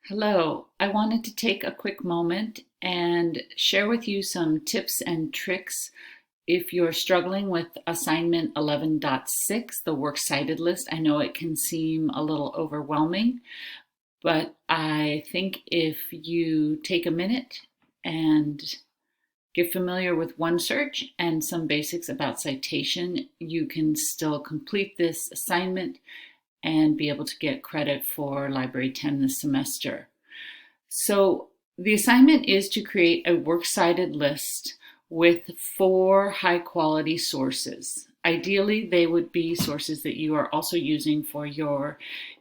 Hello, I wanted to take a quick moment and share with you some tips and tricks if you're struggling with assignment 11.6, the works cited list. I know it can seem a little overwhelming, but I think if you take a minute and get familiar with OneSearch and some basics about citation, you can still complete this assignment and be able to get credit for Library 10 this semester. So the assignment is to create a works cited list with 4 high quality sources. Ideally, they would be sources that you are also using for your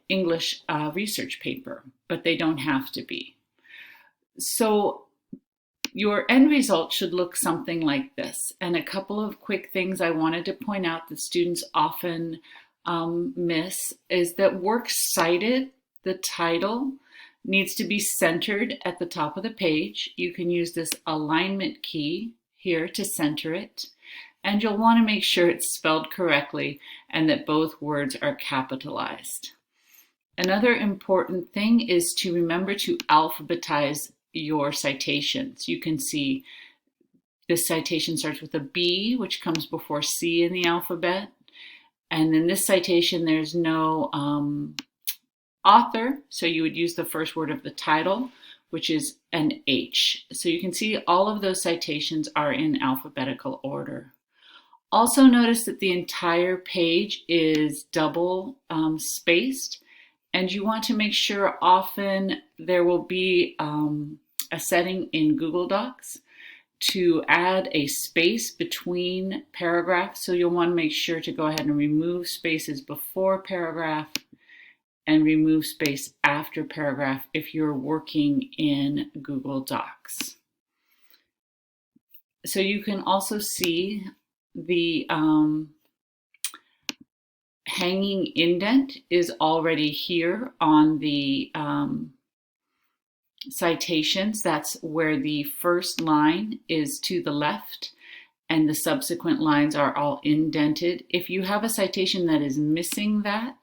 English research paper, but they don't have to be. So your end result should look something like this. And a couple of quick things I wanted to point out that students often miss is that works cited, the title, needs to be centered at the top of the page. You can use this alignment key here to center it. And you'll want to make sure it's spelled correctly and that both words are capitalized. Another important thing is to remember to alphabetize your citations. You can see this citation starts with a B, which comes before C in the alphabet. And in this citation, there's no author, so you would use the first word of the title, which is an H. So you can see all of those citations are in alphabetical order. Also notice that the entire page is double spaced, and you want to make sure often there will be a setting in Google Docs to add a space between paragraphs. So you'll want to make sure to go ahead and remove spaces before paragraph and remove space after paragraph if you're working in Google Docs. So you can also see the hanging indent is already here on the citations. That's where the first line is to the left and the subsequent lines are all indented. If you have a citation that is missing that,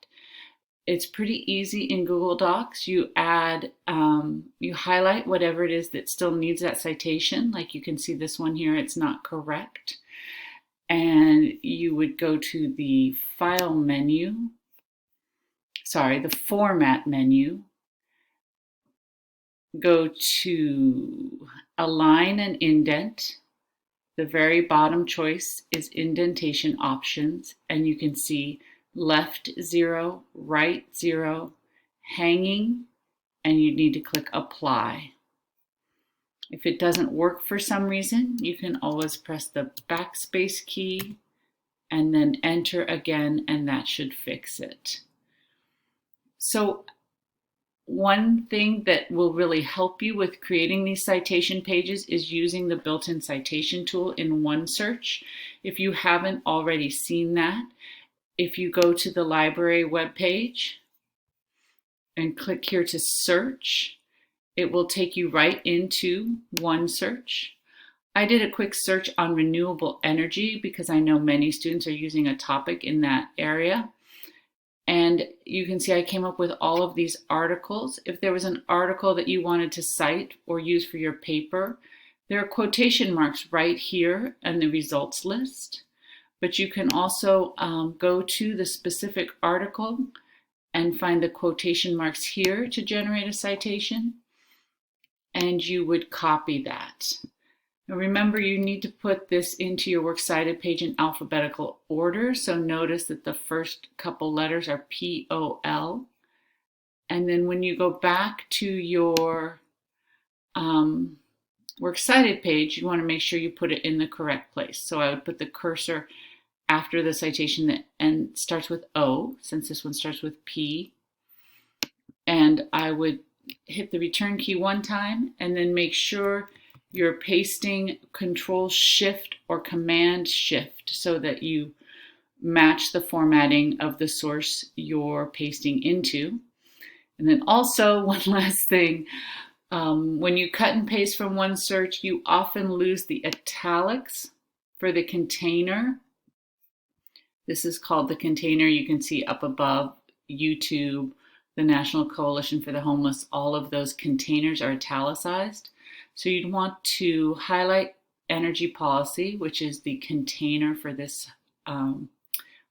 it's pretty easy in Google Docs. You add, you highlight whatever it is that still needs that citation. Like you can see this one here, it's not correct. And you would go to the File menu, the Format menu, go to Align and Indent. The very bottom choice is Indentation Options, and you can see left 0, right 0, hanging, and you need to click Apply. If it doesn't work for some reason, you can always press the backspace key and then enter again, and that should fix it. So one thing that will really help you with creating these citation pages is using the built-in citation tool in OneSearch. If you haven't already seen that, if you go to the library webpage and click here to search, it will take you right into OneSearch. I did a quick search on renewable energy because I know many students are using a topic in that area. And you can see I came up with all of these articles. If there was an article that you wanted to cite or use for your paper, there are quotation marks right here in the results list. But you can also go to the specific article and find the quotation marks here to generate a citation. And you would copy that. Now remember, you need to put this into your works cited page in alphabetical order. So notice that the first couple letters are P-O-L. And then when you go back to your works cited page, you want to make sure you put it in the correct place. So I would put the cursor after the citation that and starts with O, since this one starts with P. And I would hit the return key one time and then make sure you're pasting Control Shift or Command Shift so that you match the formatting of the source you're pasting into. And then also one last thing, when you cut and paste from OneSearch, you often lose the italics for the container. This is called the container. You can see up above YouTube, the National Coalition for the Homeless, all of those containers are italicized. So you'd want to highlight energy policy, which is the container for this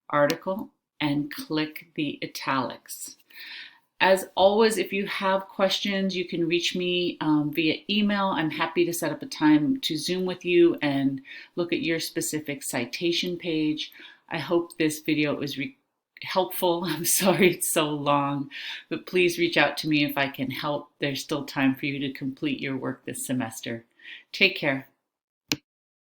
article, and click the italics. As always, if you have questions, you can reach me via email. I'm happy to set up a time to Zoom with you and look at your specific citation page. I hope this video was helpful. I'm sorry it's so long, but please reach out to me if I can help. There's still time for you to complete your work this semester. Take care.